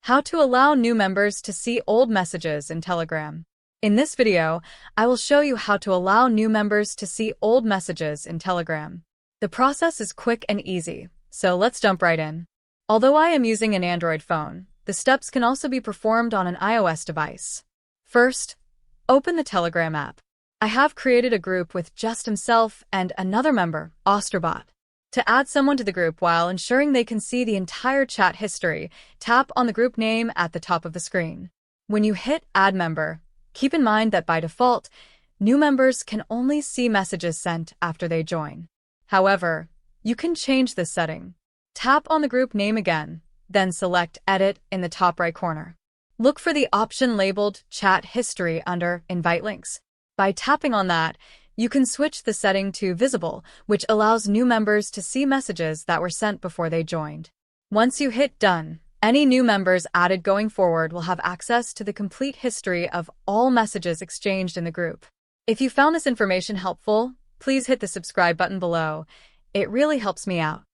How to allow new members to see old messages in Telegram. In this video, I will show you how to allow new members to see old messages in Telegram. The process is quick and easy, so let's jump right in. Although I am using an Android phone, the steps can also be performed on an iOS device. First, open the Telegram app. I have created a group with just himself and another member, Osterbot. To add someone to the group while ensuring they can see the entire chat history, tap on the group name at the top of the screen. When you hit Add Member, keep in mind that by default, new members can only see messages sent after they join. However, you can change this setting. Tap on the group name again, then select Edit in the top right corner. Look for the option labeled Chat History under Invite Links. By tapping on that, you can switch the setting to Visible, which allows new members to see messages that were sent before they joined. Once you hit Done, any new members added going forward will have access to the complete history of all messages exchanged in the group. If you found this information helpful, please hit the subscribe button below. It really helps me out.